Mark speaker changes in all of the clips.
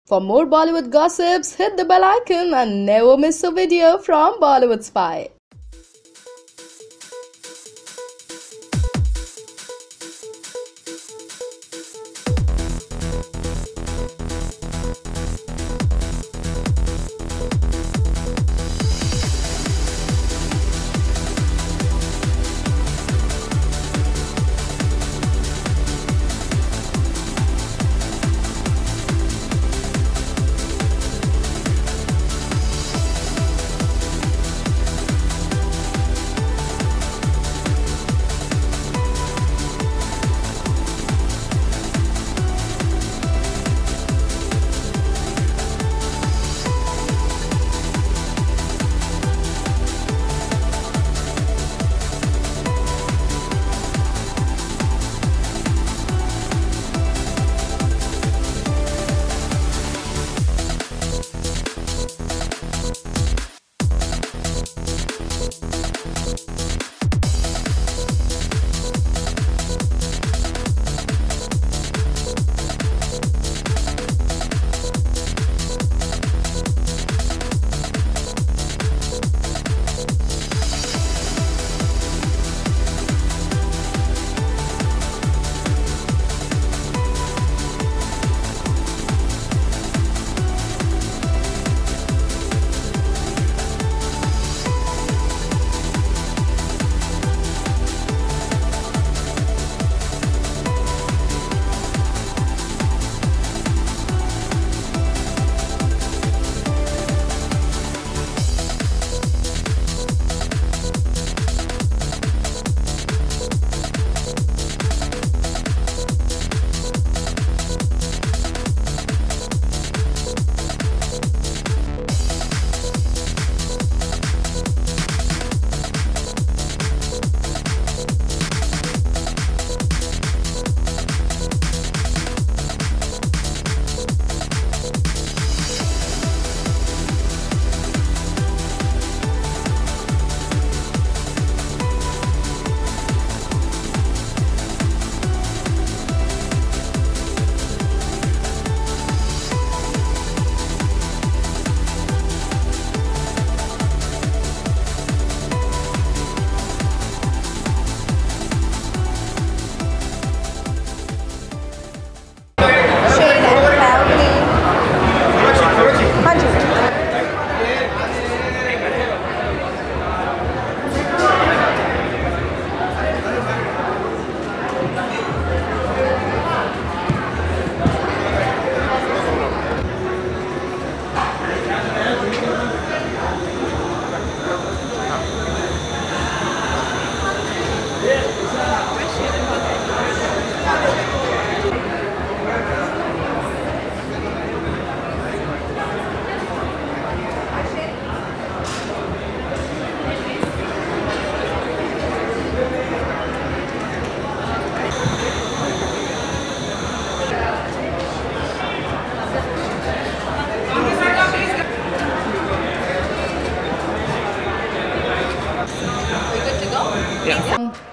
Speaker 1: For more Bollywood gossips, hit the bell icon and never miss a video from Bollywood Spy.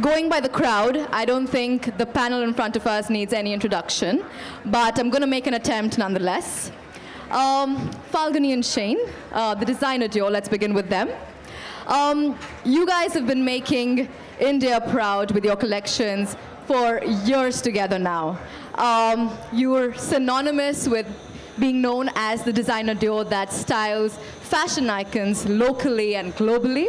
Speaker 2: Going by the crowd, I don't think the panel in front of us needs any introduction, but I'm going to make an attempt nonetheless. Falguni and Shane, the designer duo, let's begin with them. You guys have been making India proud with your collections for years together now. You're synonymous with being known as the designer duo that styles fashion icons locally and globally.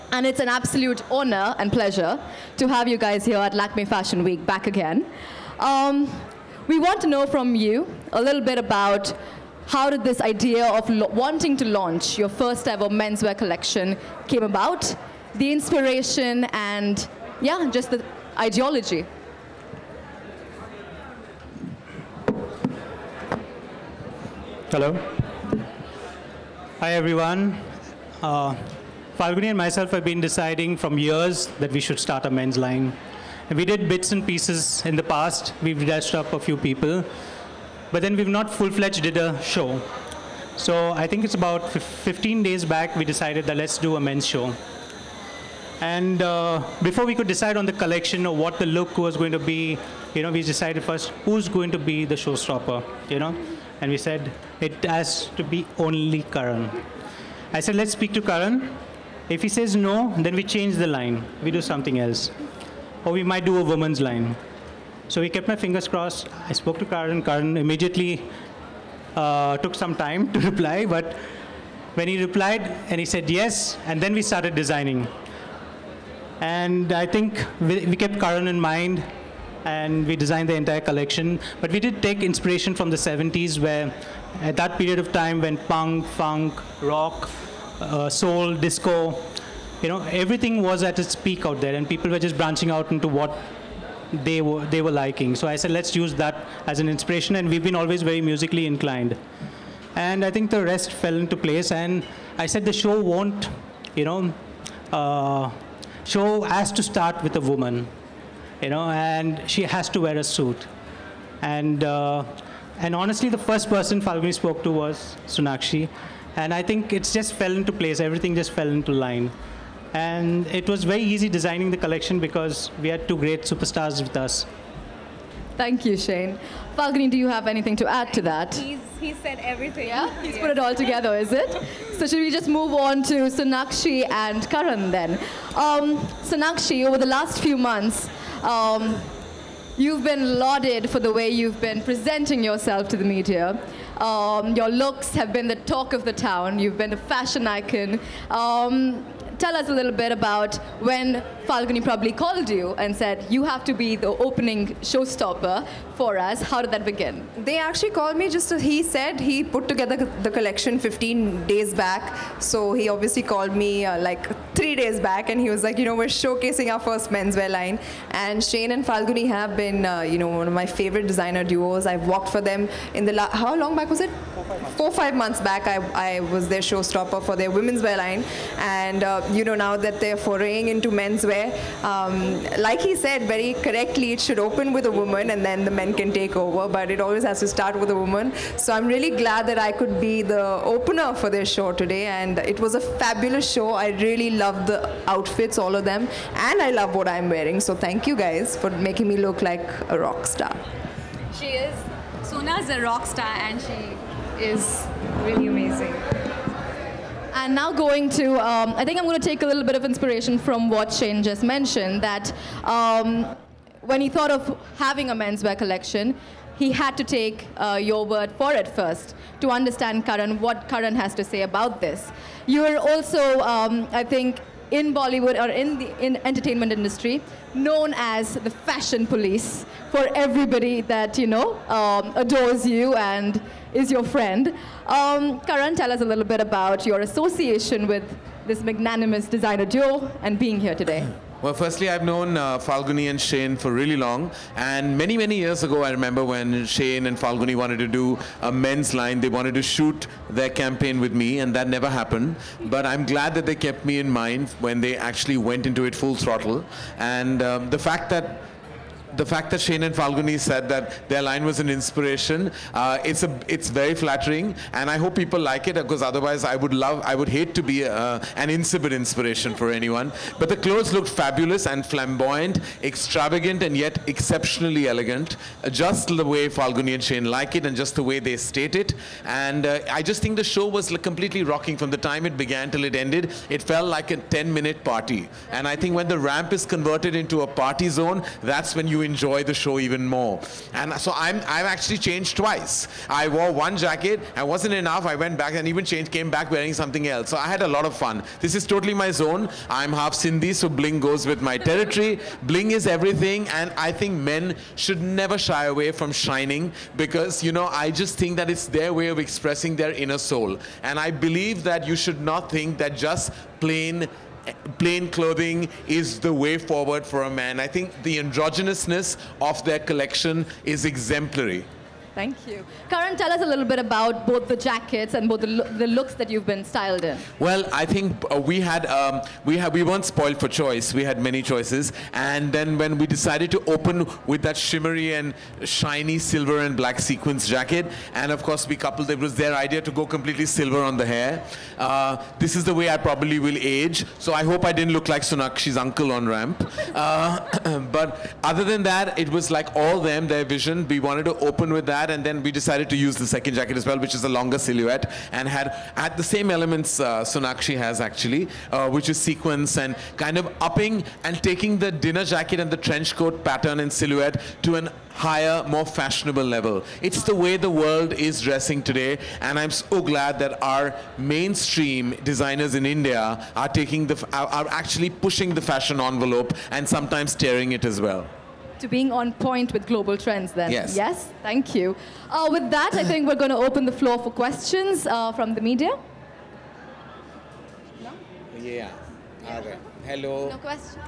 Speaker 2: And it's an absolute honor and pleasure to have you guys here at Lakme Fashion Week back again. We want to know from you a little bit about how did this idea of wanting to launch your first ever menswear collection came about, the inspiration, and yeah, just the ideology.
Speaker 3: Hello. Hi, everyone. Falguni and myself have been deciding from years that we should start a men's line. And we did bits and pieces in the past. We've dressed up a few people. But then we've not full-fledged did a show. So I think it's about 15 days back we decided that let's do a men's show. And before we could decide on the collection or what the look was going to be, we decided first who's going to be the showstopper, And we said it has to be only Karan. I said, let's speak to Karan. If he says no, then we change the line. We do something else. Or we might do a woman's line. So we kept my fingers crossed. I spoke to Karan. Karan immediately took some time to reply, but when he replied and he said yes, and then we started designing. And I think we kept Karan in mind, and we designed the entire collection. But we did take inspiration from the 70s, where at that period of time when punk, funk, rock, soul, disco, everything was at its peak out there, and people were just branching out into what they were liking. So I said, let's use that as an inspiration, and we've been always very musically inclined. And I think the rest fell into place, and I said the show won't, show has to start with a woman, and she has to wear a suit. And honestly, the first person Falguni spoke to was Sonakshi, and I think it just fell into place. Everything just fell into line. And it was very easy designing the collection because we had two great superstars with us.
Speaker 2: Thank you, Shane. Falguni, do you have anything to add to that?
Speaker 4: He said everything.
Speaker 2: Yeah? He's put it all together, is it? So should we just move on to Sonakshi and Karan then? Sonakshi, over the last few months, you've been lauded for the way you've been presenting yourself to the media. Your looks have been the talk of the town. You've been a fashion icon. Tell us a little bit about when Falguni probably called you and said, you have to be the opening showstopper for us. How did that begin?
Speaker 4: They actually called me he said he put together the collection 15 days back. So he obviously called me like 3 days back, and he was like, we're showcasing our first menswear line. And Shane and Falguni have been, one of my favorite designer duos. I've worked for them in the how long back was it? 4 or 5 months back. I was their showstopper for their women's wear line. And, now that they're foraying into menswear, like he said very correctly, it should open with a woman and then the men can take over, but it always has to start with a woman. So I'm really glad that I could be the opener for their show today, and it was a fabulous show. I really loved the outfits, all of them, and I love what I'm wearing. So thank you guys for making me look like a rock star.
Speaker 5: She is. Sona's a rock star, and she is really amazing.
Speaker 2: And now going to, I think I'm going to take a little bit of inspiration from what Shane just mentioned, that when he thought of having a menswear collection, he had to take your word for it first to understand Karan, what Karan has to say about this. You're also, I think, in Bollywood or in entertainment industry, known as the fashion police for everybody that, adores you and is your friend. Karan, tell us a little bit about your association with this magnanimous designer duo and being here today.
Speaker 6: Well, firstly, I've known Falguni and Shane for really long, and many, many years ago, I remember when Shane and Falguni wanted to do a men's line. They wanted to shoot their campaign with me, and that never happened. But I'm glad that they kept me in mind when they actually went into it full throttle. And the fact that Shane and Falguni said that their line was an inspiration, it's very flattering, and I hope people like it, because otherwise I would hate to be an insipid inspiration for anyone. But the clothes looked fabulous and flamboyant, extravagant, and yet exceptionally elegant, just the way Falguni and Shane like it, and just the way they state it. And I just think the show was completely rocking from the time it began till it ended. It felt like a 10-minute party, and I think when the ramp is converted into a party zone, that's when you enjoy the show even more. And so I've actually changed twice. I wore one jacket, and wasn't enough. I went back and even came back wearing something else. So I had a lot of fun. This is totally my zone. I'm half Sindhi, so bling goes with my territory. Bling is everything, and I think men should never shy away from shining, because, I just think that it's their way of expressing their inner soul. And I believe that you should not think that just plain clothing is the way forward for a man. I think the androgynousness of their collection is exemplary.
Speaker 2: Thank you. Karan, tell us a little bit about both the jackets and both the looks that you've been styled in.
Speaker 6: Well, I think we weren't spoiled for choice. We had many choices, and then when we decided to open with that shimmery and shiny silver and black sequins jacket, and of course we coupled it was their idea to go completely silver on the hair. This is the way I probably will age, so I hope I didn't look like Sonakshi's uncle on ramp. But other than that, it was like all them, their vision. We wanted to open with that, and then we decided to use the second jacket as well, which is a longer silhouette and had the same elements Sonakshi has actually, which is sequence and kind of upping and taking the dinner jacket and the trench coat pattern and silhouette to an higher, more fashionable level. It's the way the world is dressing today, and I'm so glad that our mainstream designers in India are are actually pushing the fashion envelope and sometimes tearing it as well.
Speaker 2: To being on point with global trends then.
Speaker 6: Yes.
Speaker 2: Yes, thank you. With that, I think we're going to open the floor for questions from the media. No?
Speaker 6: Yeah. Okay. Hello.
Speaker 2: No question?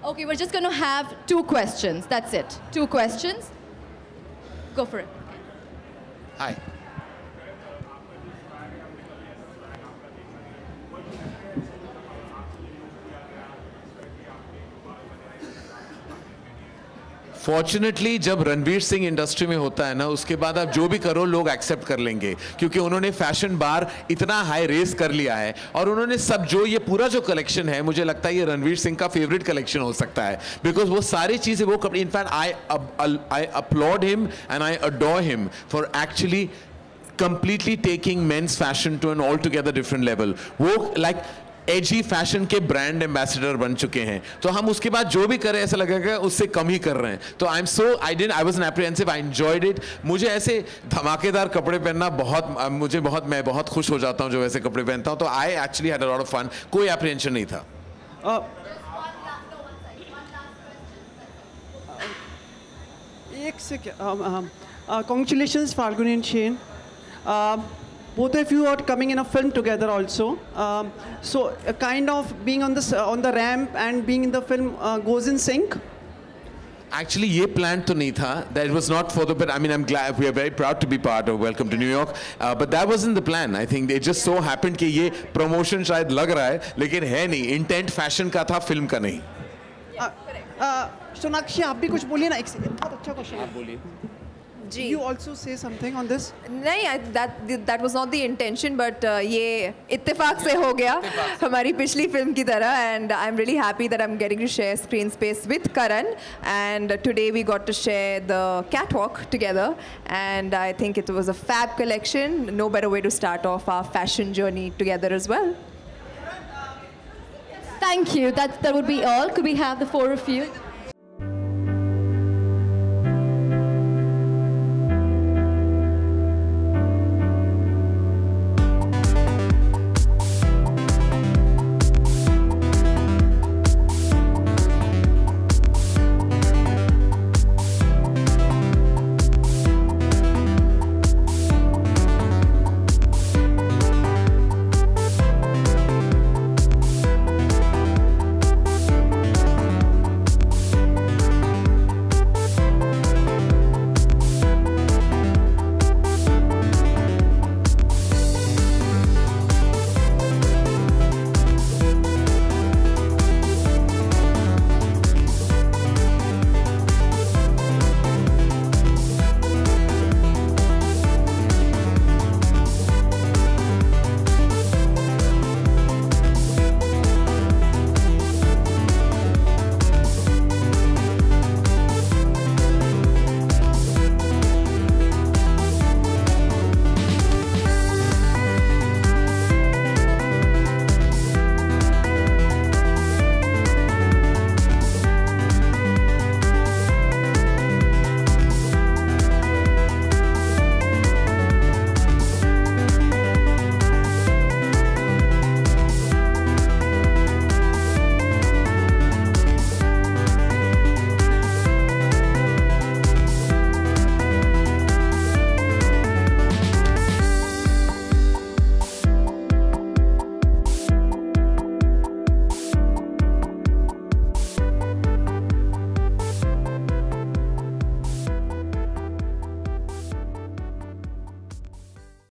Speaker 2: Okay, we're just going to have 2 questions. That's it. 2 questions. Go for it.
Speaker 6: Hi. Fortunately जब Ranveer Singh industry में होता है ना, उसके बाद आप जो भी करो लोग एक्सेप्ट कर लेंगे, क्योंकि उन्होंने फैशन बार इतना हाई रेस कर लिया है, और उन्होंने सब जो ये पूरा जो कलेक्शन है, मुझे लगता है ये रणवीर सिंह का फेवरेट कलेक्शन हो सकता है, बिकॉज वो सारी चीज़ें वो कपड़े, in fact I applaud him and I adore him for actually completely taking men's fashion to an altogether different level. वो like एजी फैशन के ब्रांड एम्बेसडर बन चुके हैं, तो हम उसके बाद जो भी करें ऐसा लगेगा उससे कम ही कर रहे हैं. तो I was an apprehensive, I enjoyed it. मुझे ऐसे धमाकेदार कपड़े पहनना मैं बहुत खुश हो जाता हूं जो ऐसे कपड़े पहनता हूं. तो I actually had a lot of fun. कोई एप्रीहेंशन नहीं था.
Speaker 7: एक second. Congratulations, Falguni and Shane. Both of you are coming in a film together also. So kind of being on the ramp and being in the film goes in sync.
Speaker 6: Actually, ये planned तो नहीं था. That was not for the. But I mean, I'm glad we are very proud to be part of Welcome to New York. But that wasn't the plan. I think it just so happened कि ये promotion शायद लग रहा है, लेकिन है नहीं. Intent fashion का था, film का नहीं.
Speaker 7: सोनाक्षी आप भी कुछ बोलिए ना. एक सेकंड. बहुत अच्छा क्वेश्चन. आप बोलिए.
Speaker 4: जी.
Speaker 7: You also say something on this?
Speaker 4: नहीं, that was not the intention, but ये इत्तेफाक से हो गया हमारी पिछली फिल्म की तरह, and I'm really happy that I'm getting to share screen space with Karan, and today we got to share the catwalk together, and I think it was a fab collection. No better way to start off our fashion journey together as well.
Speaker 2: Thank you. That would be all. Could we have the 4 of you?